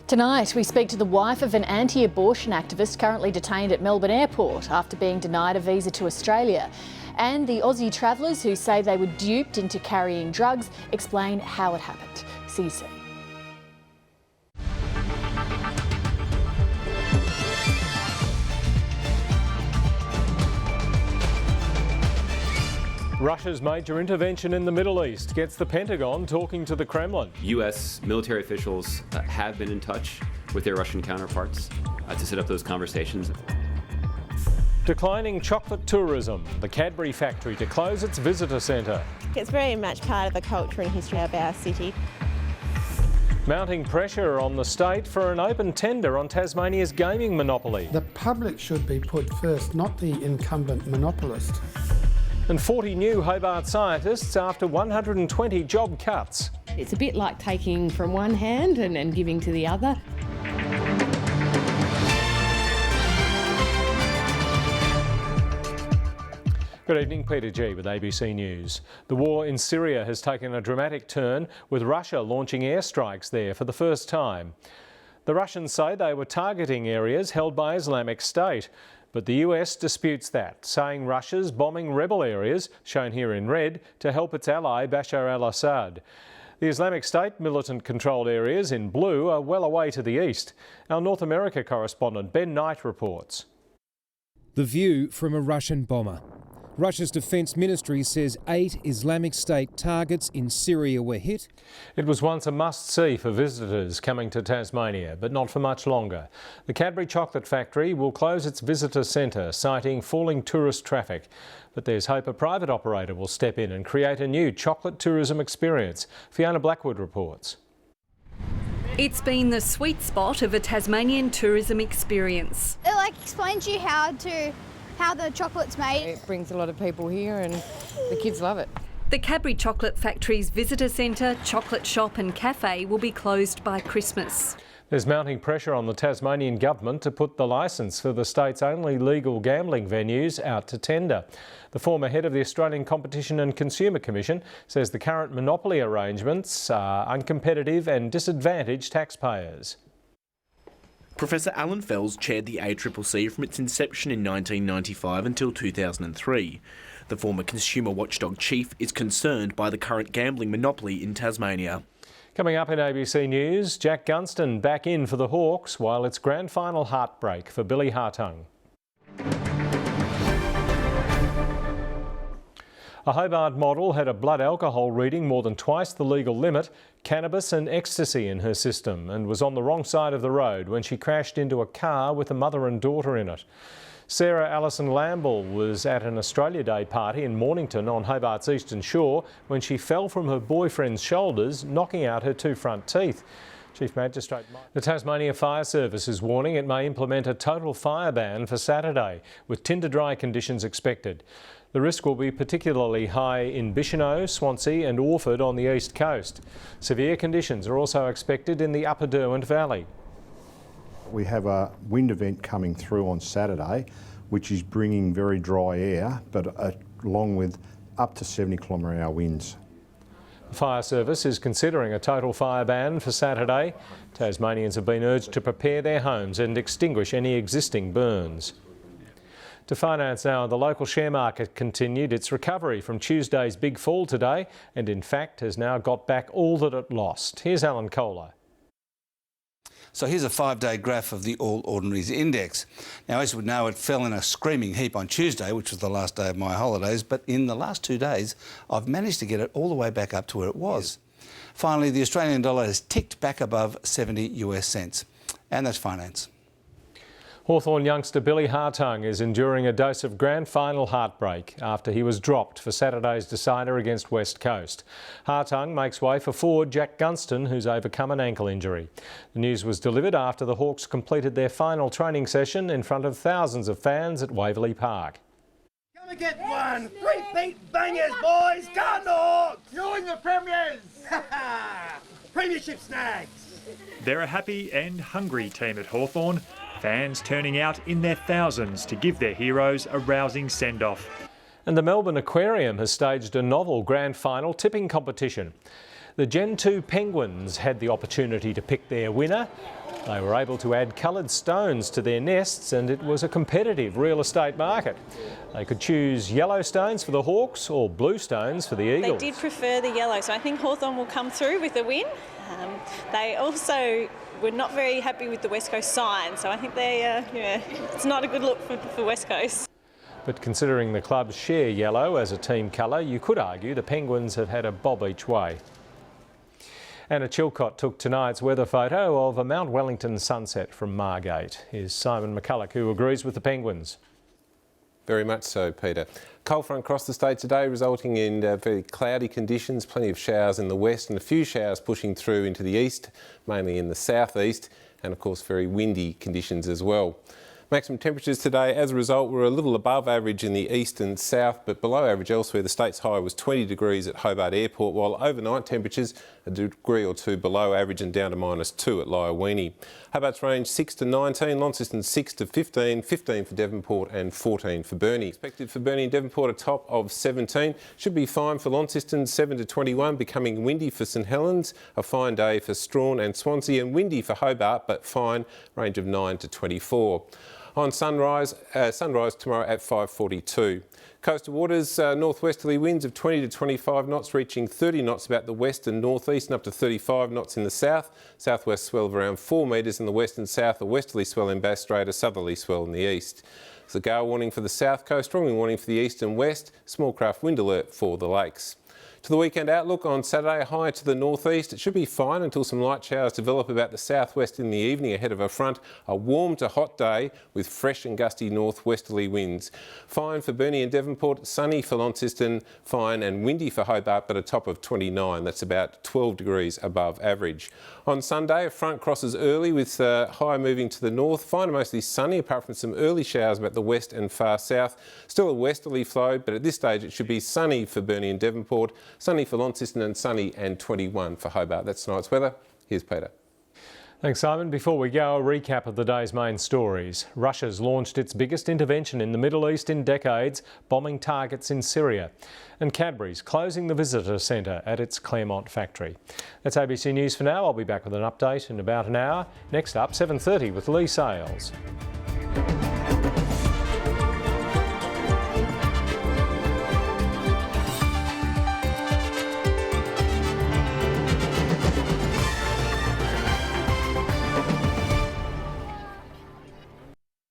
Tonight, we speak to the wife of an anti-abortion activist currently detained at Melbourne Airport after being denied a visa to Australia. And the Aussie travellers who say they were duped into carrying drugs explain how it happened. See you soon. Russia's major intervention in the Middle East gets the Pentagon talking to the Kremlin. US military officials have been in touch with their Russian counterparts to set up those conversations. Declining chocolate tourism, the Cadbury factory to close its visitor centre. It's very much part of the culture and history of our city. Mounting pressure on the state for an open tender on Tasmania's gaming monopoly. The public should be put first, not the incumbent monopolist. And 40 new Hobart scientists after 120 job cuts. It's a bit like taking from one hand and giving to the other. Good evening, Peter G with ABC News. The war in Syria has taken a dramatic turn, with Russia launching airstrikes there for the first time. The Russians say they were targeting areas held by Islamic State, but the US disputes that, saying Russia's bombing rebel areas, shown here in red, to help its ally Bashar al-Assad. The Islamic State militant-controlled areas in blue are well away to the east. Our North America correspondent Ben Knight reports. The view from a Russian bomber. Russia's defence ministry says 8 Islamic State targets in Syria were hit. It was once a must-see for visitors coming to Tasmania, but not for much longer. The Cadbury chocolate factory will close its visitor centre, citing falling tourist traffic. But there's hope a private operator will step in and create a new chocolate tourism experience. Fiona Blackwood reports. It's been the sweet spot of a Tasmanian tourism experience. It explains to you how the chocolate's made. It brings a lot of people here and the kids love it. The Cadbury Chocolate Factory's visitor centre, chocolate shop and cafe will be closed by Christmas. There's mounting pressure on the Tasmanian government to put the licence for the state's only legal gambling venues out to tender. The former head of the Australian Competition and Consumer Commission says the current monopoly arrangements are uncompetitive and disadvantage taxpayers. Professor Alan Fells chaired the ACCC from its inception in 1995 until 2003. The former consumer watchdog chief is concerned by the current gambling monopoly in Tasmania. Coming up in ABC News, Jack Gunston back in for the Hawks while it's grand final heartbreak for Billy Hartung. A Hobart model had a blood alcohol reading more than twice the legal limit, cannabis and ecstasy in her system, and was on the wrong side of the road when she crashed into a car with a mother and daughter in it. Sarah Allison Lamble was at an Australia Day party in Mornington on Hobart's eastern shore when she fell from her boyfriend's shoulders, knocking out her 2 front teeth. Chief Magistrate. The Tasmania Fire Service is warning it may implement a total fire ban for Saturday, with tinder-dry conditions expected. The risk will be particularly high in Bicheno, Swansea and Orford on the east coast. Severe conditions are also expected in the upper Derwent Valley. We have a wind event coming through on Saturday, which is bringing very dry air, but along with up to 70 km/h winds. The Fire Service is considering a total fire ban for Saturday. Tasmanians have been urged to prepare their homes and extinguish any existing burns. To finance now, the local share market continued its recovery from Tuesday's big fall today and in fact has now got back all that it lost. Here's Alan Kohler. So here's a 5-day graph of the All Ordinaries Index. Now, as you would know, it fell in a screaming heap on Tuesday, which was the last day of my holidays, but in the last 2 days, I've managed to get it all the way back up to where it was. Finally, the Australian dollar has ticked back above 70 US cents. And that's finance. Hawthorn youngster Billy Hartung is enduring a dose of grand final heartbreak after he was dropped for Saturday's decider against West Coast. Hartung makes way for forward Jack Gunston, who's overcome an ankle injury. The news was delivered after the Hawks completed their final training session in front of thousands of fans at Waverley Park. Come and get one! 3 feet bangers, boys! Go on the Hawks! You're the premiers! Premiership snags! They're a happy and hungry team at Hawthorn. Fans turning out in their thousands to give their heroes a rousing send-off. And the Melbourne Aquarium has staged a novel grand final tipping competition. The Gen 2 Penguins had the opportunity to pick their winner, They were able to add coloured stones to their nests, and it was a competitive real estate market. They could choose yellow stones for the Hawks or blue stones for the Eagles. They did prefer the yellow, so I think Hawthorn will come through with a win. They also were not very happy with the West Coast sign, so I think it's not a good look for West Coast. But considering the clubs share yellow as a team colour, you could argue the Penguins have had a bob each way. Anna Chilcott took tonight's weather photo of a Mount Wellington sunset from Margate. Here's Simon McCulloch, who agrees with the Penguins. Very much so, Peter. Cold front across the state today, resulting in very cloudy conditions, plenty of showers in the west and a few showers pushing through into the east, mainly in the southeast, and of course very windy conditions as well. Maximum temperatures today, as a result, were a little above average in the east and south, but below average elsewhere. The state's high was 20 degrees at Hobart Airport, while overnight temperatures a degree or two below average and down to -2 at Lyowini. Hobart's range 6 to 19, Launceston 6 to 15, 15 for Devonport and 14 for Burnie. Expected for Burnie and Devonport a top of 17. Should be fine for Launceston, 7 to 21, becoming windy for St Helens. A fine day for Strawn and Swansea, and windy for Hobart, but fine, range of 9 to 24. On sunrise tomorrow at 5:42. Coastal waters, northwesterly winds of 20 to 25 knots, reaching 30 knots about the west and northeast, and up to 35 knots in the south. Southwest swell of around 4 metres in the west and south, a westerly swell in Bass Strait, a southerly swell in the east. There's a gale warning for the south coast, strong wind warning for the east and west, small craft wind alert for the lakes. To the weekend outlook, on Saturday, high to the northeast. It should be fine until some light showers develop about the southwest in the evening ahead of a front. A warm to hot day with fresh and gusty northwesterly winds. Fine for Burnie and Devonport, sunny for Launceston, fine and windy for Hobart, but a top of 29. That's about 12 degrees above average. On Sunday, a front crosses early with high moving to the north. Fine and mostly sunny, apart from some early showers about the west and far south. Still a westerly flow, but at this stage it should be sunny for Burnie and Devonport. Sunny for Launceston and sunny and 21 for Hobart. That's tonight's weather. Here's Peter. Thanks, Simon. Before we go, a recap of the day's main stories. Russia's launched its biggest intervention in the Middle East in decades, bombing targets in Syria. And Cadbury's closing the visitor centre at its Claremont factory. That's ABC News for now. I'll be back with an update in about an hour. Next up, 7:30 with Lee Sales.